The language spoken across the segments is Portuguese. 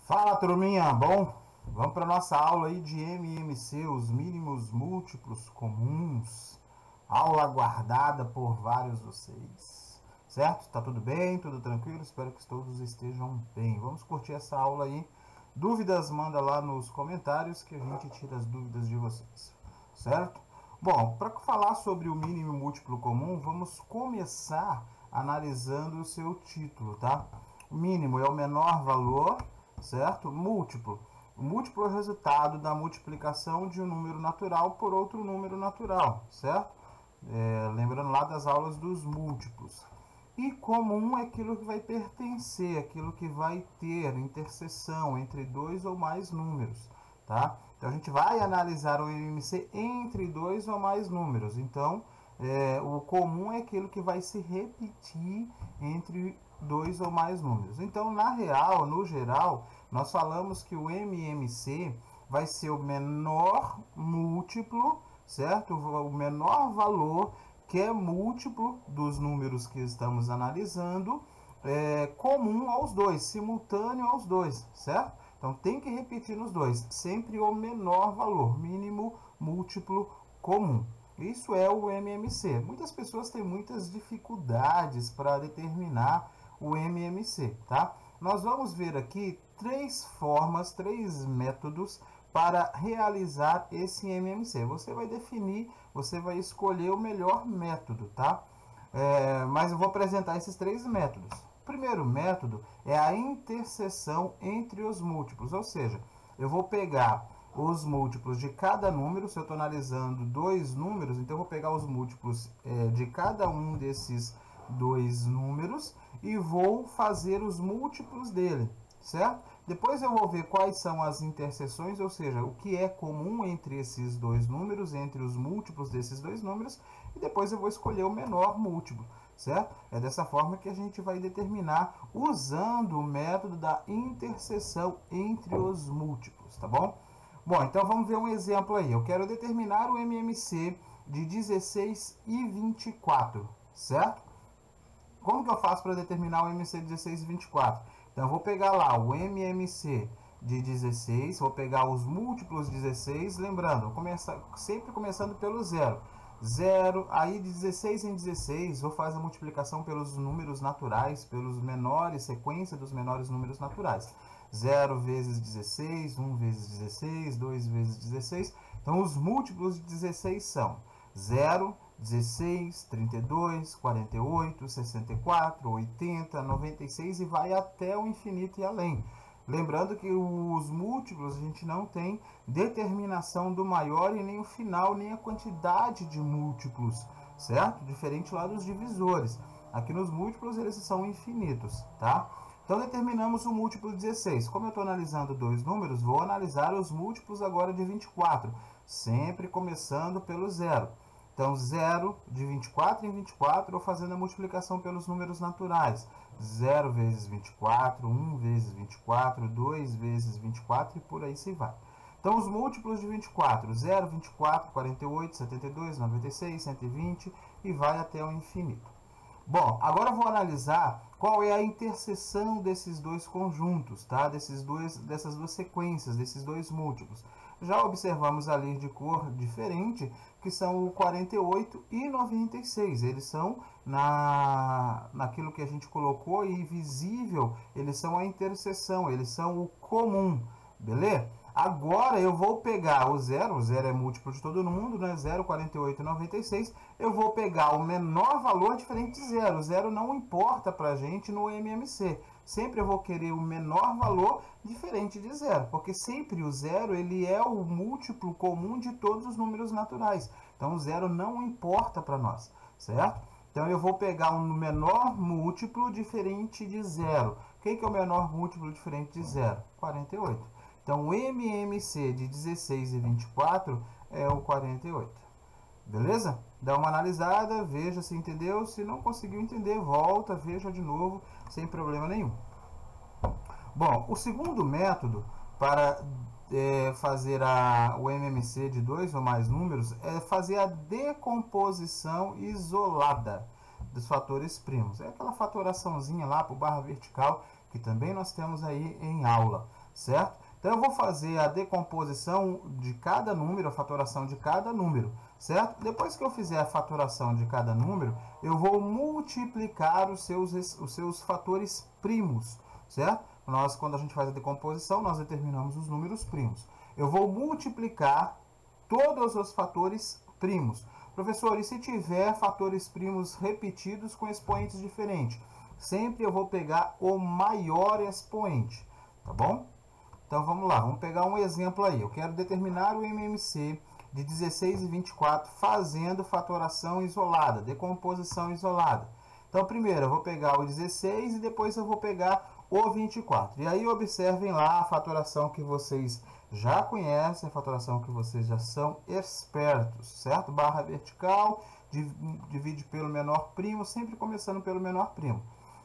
Fala, turminha, bom? Vamos para nossa aula aí de MMC, os mínimos múltiplos comuns. Aula aguardada por vários de vocês. Certo? Tá tudo bem? Tudo tranquilo? Espero que todos estejam bem. Vamos curtir essa aula aí. Dúvidas, manda lá nos comentários que a gente tira as dúvidas de vocês. Certo? Bom, para falar sobre o mínimo múltiplo comum, vamos começar analisando o seu título, tá? O mínimo é o menor valor, certo? Múltiplo. O múltiplo é o resultado da multiplicação de um número natural por outro número natural, certo? Lembrando lá das aulas dos múltiplos. E comum é aquilo que vai pertencer, aquilo que vai ter interseção entre dois ou mais números, tá? Então a gente vai analisar o MMC entre dois ou mais números. Então, o comum é aquilo que vai se repetir entre dois ou mais números. Então, no geral, nós falamos que o MMC vai ser o menor múltiplo, certo? O menor valor que é múltiplo dos números que estamos analisando, comum aos dois, simultâneo aos dois, certo? Então, tem que repetir nos dois, sempre o menor valor, mínimo múltiplo comum. Isso é o MMC. Muitas pessoas têm muitas dificuldades para determinar o MMC, tá? Nós vamos ver aqui três formas, três métodos para realizar esse MMC. Você vai definir, você vai escolher o melhor método, tá? Mas eu vou apresentar esses três métodos. O primeiro método é a interseção entre os múltiplos, ou seja, eu vou pegar os múltiplos de cada número. Se eu estou analisando dois números, então eu vou pegar os múltiplos de cada um desses dois números e vou fazer os múltiplos dele, certo? Depois eu vou ver quais são as interseções, ou seja, o que é comum entre esses dois números, entre os múltiplos desses dois números, e depois eu vou escolher o menor múltiplo, certo? É dessa forma que a gente vai determinar usando o método da interseção entre os múltiplos, tá bom? Bom, então vamos ver um exemplo aí. Eu quero determinar o MMC de 16 e 24, certo? Como que eu faço para determinar o MMC de 16 e 24? Então eu vou pegar lá o MMC de 16, vou pegar os múltiplos de 16, lembrando, sempre começando pelo zero. 0, aí de 16 em 16, vou fazer a multiplicação pelos números naturais, pelos menores, sequência dos menores números naturais. 0 vezes 16, 1 vezes 16, 2 vezes 16. Então, os múltiplos de 16 são 0, 16, 32, 48, 64, 80, 96 e vai até o infinito e além. Lembrando que os múltiplos a gente não tem determinação do maior e nem o final, nem a quantidade de múltiplos, certo? Diferente lá dos divisores. Aqui nos múltiplos eles são infinitos, tá? Então determinamos o múltiplo 16. Como eu estou analisando dois números, vou analisar os múltiplos agora de 24, sempre começando pelo zero. Então, 0 de 24 em 24, ou fazendo a multiplicação pelos números naturais. 0 vezes 24, 1 vezes 24, 2 vezes 24 e por aí se vai. Então, os múltiplos de 24, 0, 24, 48, 72, 96, 120 e vai até o infinito. Bom, agora eu vou analisar qual é a interseção desses dois conjuntos, tá? Dessas duas sequências, desses dois múltiplos. Já observamos ali de cor diferente, que são o 48 e 96. Eles são naquilo que a gente colocou e visível, eles são a interseção, eles são o comum, beleza? Agora eu vou pegar o zero é múltiplo de todo mundo, né? 0, 48 e 96. Eu vou pegar o menor valor diferente de zero. O zero não importa para a gente no MMC. Sempre eu vou querer o menor valor diferente de zero, porque sempre o zero ele é o múltiplo comum de todos os números naturais. Então o zero não importa para nós, certo? Então eu vou pegar um menor múltiplo diferente de zero. O que é o menor múltiplo diferente de zero? 48. Então, o MMC de 16 e 24 é o 48. Beleza? Dá uma analisada, veja se entendeu. Se não conseguiu entender, volta, veja de novo, sem problema nenhum. Bom, o segundo método para fazer o MMC de dois ou mais números é fazer a decomposição isolada dos fatores primos. É aquela fatoraçãozinha lá para o barra vertical, que também nós temos aí em aula. certo? Então eu vou fazer a decomposição de cada número, a fatoração de cada número, certo? Depois que eu fizer a fatoração de cada número, eu vou multiplicar os seus fatores primos, certo? Quando a gente faz a decomposição, nós determinamos os números primos. Eu vou multiplicar todos os fatores primos. Professor, e se tiver fatores primos repetidos com expoentes diferentes? Sempre eu vou pegar o maior expoente, tá bom? Então vamos lá, vamos pegar um exemplo aí. Eu quero determinar o MMC de 16 e 24 fazendo fatoração isolada, decomposição isolada. Então primeiro eu vou pegar o 16 e depois eu vou pegar o 24. E aí observem lá a fatoração que vocês já conhecem, a fatoração que vocês já são espertos, certo? Barra vertical, divide pelo menor primo, sempre começando pelo menor primo.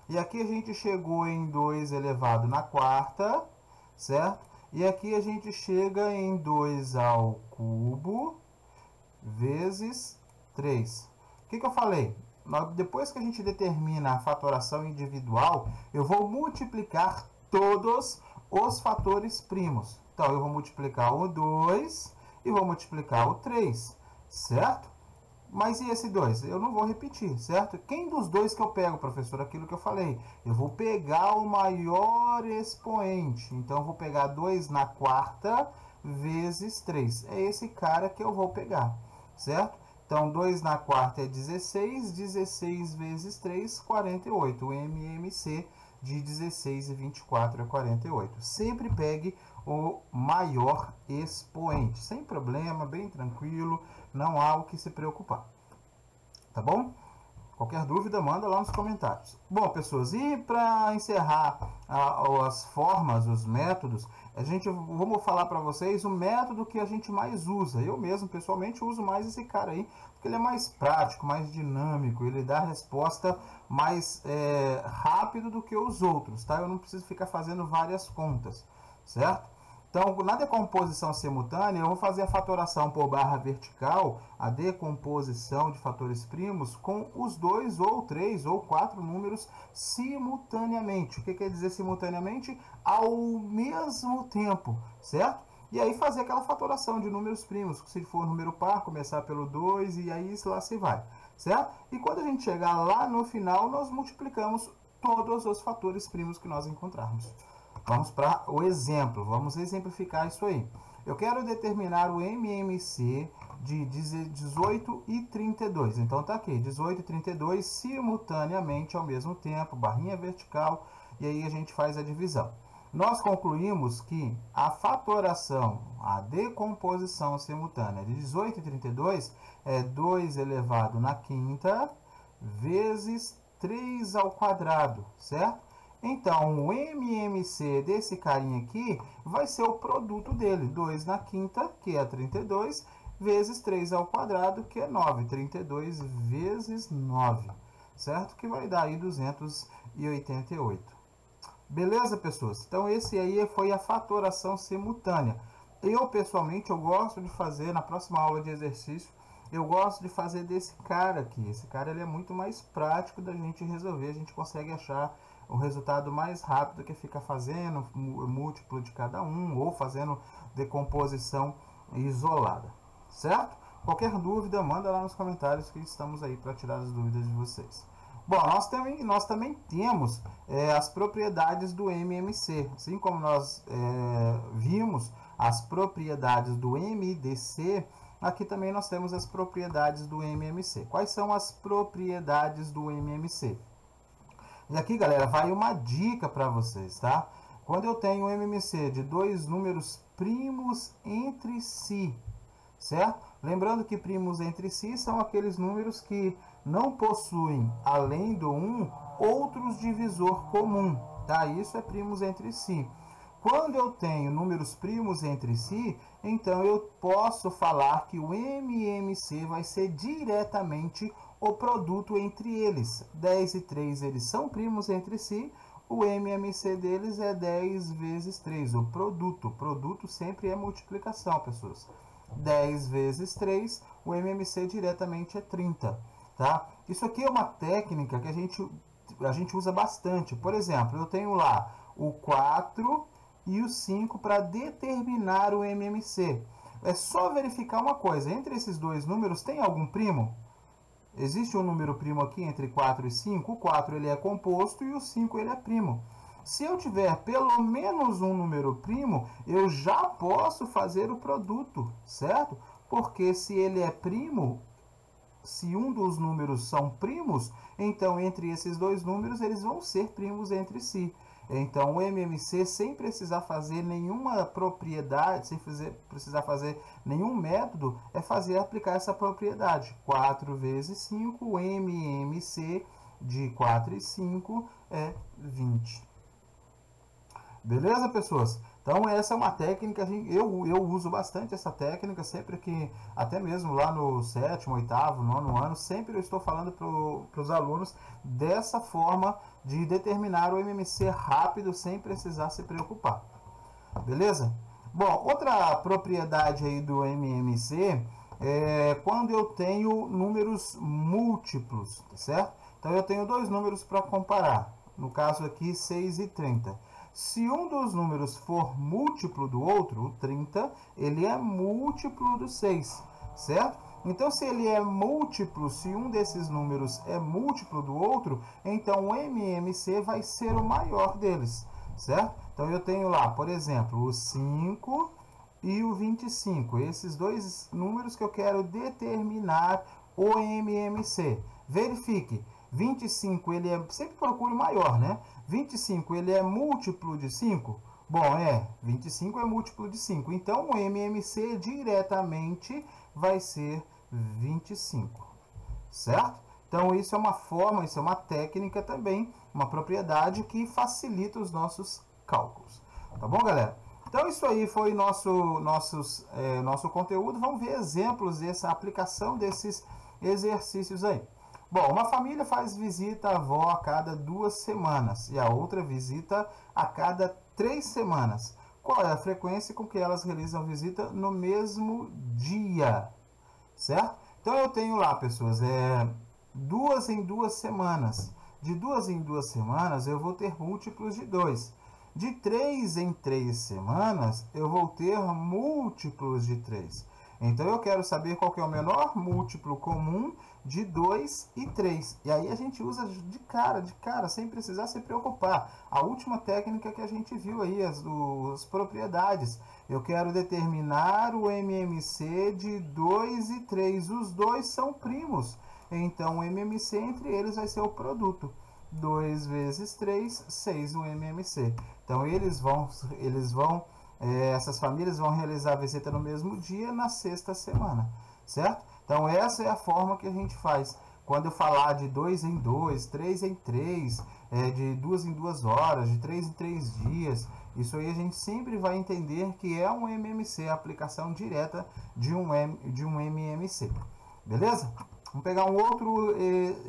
E aqui a gente chegou em 2 elevado na quarta, certo? E aqui a gente chega em 2 ao cubo vezes 3. O que eu falei? Depois que a gente determina a fatoração individual, eu vou multiplicar todos os fatores primos. Então, eu vou multiplicar o 2 e vou multiplicar o 3, certo? Mas e esse 2? Eu não vou repetir, certo? Quem dos dois que eu pego, professor? Aquilo que eu falei. Eu vou pegar o maior expoente. Então, eu vou pegar 2 na quarta vezes 3. É esse cara que eu vou pegar, certo? Então, 2 na quarta é 16. 16 vezes 3, 48. O MMC de 16 e 24 é 48. Sempre pegue o maior expoente. Sem problema, bem tranquilo. Não há o que se preocupar. Tá bom? Qualquer dúvida, manda lá nos comentários. Bom, pessoas, e para encerrar as formas, os métodos, vamos falar para vocês o método que a gente mais usa. Eu mesmo, pessoalmente, uso mais esse cara aí, porque ele é mais prático, mais dinâmico, ele dá a resposta mais rápido do que os outros, tá? Eu não preciso ficar fazendo várias contas, certo? Então, na decomposição simultânea, eu vou fazer a fatoração por barra vertical, a decomposição de fatores primos, com os 2 ou 3 ou 4 números simultaneamente. O que quer dizer simultaneamente? Ao mesmo tempo, certo? E aí fazer aquela fatoração de números primos. Se for número par, começar pelo 2 e aí lá se vai, certo? E quando a gente chegar lá no final, nós multiplicamos todos os fatores primos que nós encontrarmos. Vamos para o exemplo, vamos exemplificar isso aí. Eu quero determinar o MMC de 18 e 32. Então tá aqui, 18 e 32 simultaneamente ao mesmo tempo, barrinha vertical, e aí a gente faz a divisão. Nós concluímos que a fatoração, a decomposição simultânea de 18 e 32 é 2 elevado na quinta vezes 3 ao quadrado, certo? Então, o MMC desse carinha aqui vai ser o produto dele. 2 na quinta, que é 32, vezes 3 ao quadrado, que é 9. 32 vezes 9, certo? Que vai dar aí 288. Beleza, pessoas? Então, esse aí foi a fatoração simultânea. Eu, pessoalmente, eu gosto de fazer, na próxima aula de exercício, eu gosto de fazer desse cara aqui. Esse cara ele é muito mais prático da gente resolver. A gente consegue achar o resultado mais rápido que ficar fazendo múltiplo de cada um ou fazendo decomposição isolada, certo? Qualquer dúvida, manda lá nos comentários que estamos aí para tirar as dúvidas de vocês. Bom, nós também temos as propriedades do MMC, assim como nós vimos as propriedades do MDC, aqui também nós temos as propriedades do MMC. Quais são as propriedades do MMC? E aqui, galera, vai uma dica para vocês, tá? Quando eu tenho um MMC de dois números primos entre si, certo? Lembrando que primos entre si são aqueles números que não possuem, além do 1, outros divisor comum, tá? Isso é primos entre si. Quando eu tenho números primos entre si, então eu posso falar que o MMC vai ser diretamente o produto entre eles. 10 e 3 eles são primos entre si, o MMC deles é 10 vezes 3, o produto. O produto sempre é multiplicação, pessoas. 10 vezes 3, o MMC diretamente é 30, tá? Isso aqui é uma técnica que a gente usa bastante. Por exemplo, eu tenho lá o 4 e o 5 para determinar o MMC. É só verificar uma coisa, entre esses dois números tem algum primo? Existe um número primo aqui entre 4 e 5, o 4 ele é composto e o 5 ele é primo. Se eu tiver pelo menos um número primo, eu já posso fazer o produto, certo? Porque se ele é primo, se um dos números são primos, então entre esses dois números eles vão ser primos entre si. Então o MMC, sem precisar fazer nenhuma propriedade, sem precisar fazer nenhum método, é aplicar essa propriedade. 4 vezes 5, o MMC de 4 e 5 é 20. Beleza, pessoas? Então essa é uma técnica, eu uso bastante essa técnica, sempre que, até mesmo lá no 7º, 8º, 9º ano, sempre eu estou falando para os alunos dessa forma de determinar o MMC rápido, sem precisar se preocupar. Beleza? Bom, outra propriedade aí do MMC é quando eu tenho números múltiplos, tá certo? Então eu tenho dois números para comparar, no caso aqui 6 e 30. Se um dos números for múltiplo do outro, o 30, ele é múltiplo do 6, certo? Então, se ele é múltiplo, se um desses números é múltiplo do outro, então o MMC vai ser o maior deles, certo? Então, eu tenho lá, por exemplo, o 5 e o 25. Esses dois números que eu quero determinar o MMC. Verifique. 25, ele é, sempre procure maior, né? 25, ele é múltiplo de 5? Bom, 25 é múltiplo de 5. Então, o MMC diretamente vai ser 25, certo? Então, isso é uma forma, isso é uma técnica também, uma propriedade que facilita os nossos cálculos. Tá bom, galera? Então, isso aí foi nosso conteúdo. Vamos ver exemplos dessa aplicação desses exercícios aí. Bom, uma família faz visita à avó a cada 2 semanas e a outra visita a cada 3 semanas. Qual é a frequência com que elas realizam visita no mesmo dia? Certo? Então eu tenho lá, pessoas, 2 em 2 semanas. De 2 em 2 semanas eu vou ter múltiplos de 2. De 3 em 3 semanas eu vou ter múltiplos de 3. Então eu quero saber qual que é o menor múltiplo comum de 2 e 3. E aí a gente usa de cara, sem precisar se preocupar. A última técnica que a gente viu aí, as propriedades. Eu quero determinar o MMC de 2 e 3. Os dois são primos. Então o MMC entre eles vai ser o produto. 2 vezes 3, 6 o MMC. Então essas famílias vão realizar a visita no mesmo dia, na 6ª semana, certo? Então, essa é a forma que a gente faz. Quando eu falar de 2 em 2, 3 em 3, de 2 em 2 horas, de 3 em 3 dias, isso aí a gente sempre vai entender que é um MMC, a aplicação direta de um MMC. Beleza? Vamos pegar um outro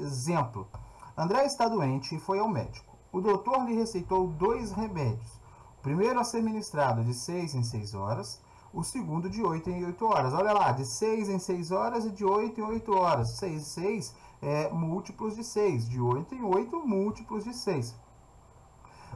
exemplo. André está doente e foi ao médico. O doutor lhe receitou 2 remédios. O primeiro a ser ministrado de 6 em 6 horas, o segundo de 8 em 8 horas. Olha lá, de 6 em 6 horas e de 8 em 8 horas. 6 em 6 é múltiplos de 6, de 8 em 8 múltiplos de 6.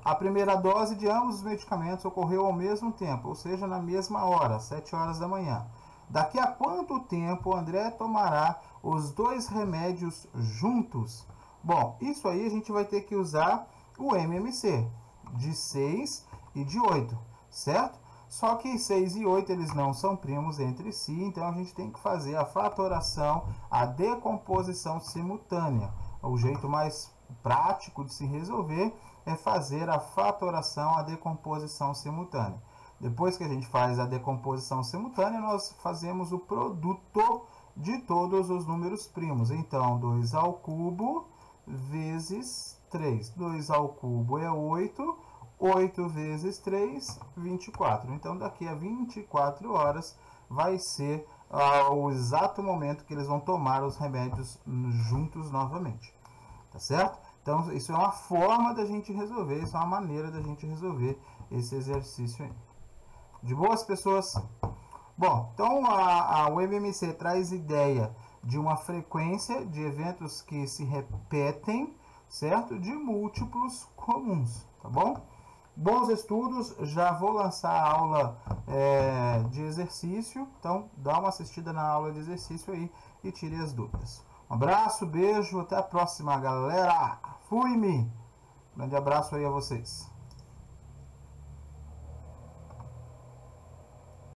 A primeira dose de ambos os medicamentos ocorreu ao mesmo tempo, ou seja, na mesma hora, 7 horas da manhã. Daqui a quanto tempo André tomará os 2 remédios juntos? Bom, isso aí a gente vai ter que usar o MMC, de 6 e de 8, certo? Só que 6 e 8 eles não são primos entre si, então a gente tem que fazer a fatoração, a decomposição simultânea. O jeito mais prático de se resolver é fazer a fatoração, a decomposição simultânea. Depois que a gente faz a decomposição simultânea, nós fazemos o produto de todos os números primos. Então, 2 ao cubo vezes 3. 2 ao cubo é 8. 8 vezes 3, 24. Então, daqui a 24 horas vai ser o exato momento que eles vão tomar os remédios juntos novamente. Tá certo? Então, isso é uma forma da gente resolver, isso é uma maneira da gente resolver esse exercício aí. De boas, pessoas? Bom, então o MMC traz ideia de uma frequência de eventos que se repetem, certo? De múltiplos comuns, tá bom? Bons estudos, já vou lançar a aula de exercício, então dá uma assistida na aula de exercício aí e tire as dúvidas. Um abraço, beijo, até a próxima, galera. Fui-me! Grande abraço aí a vocês.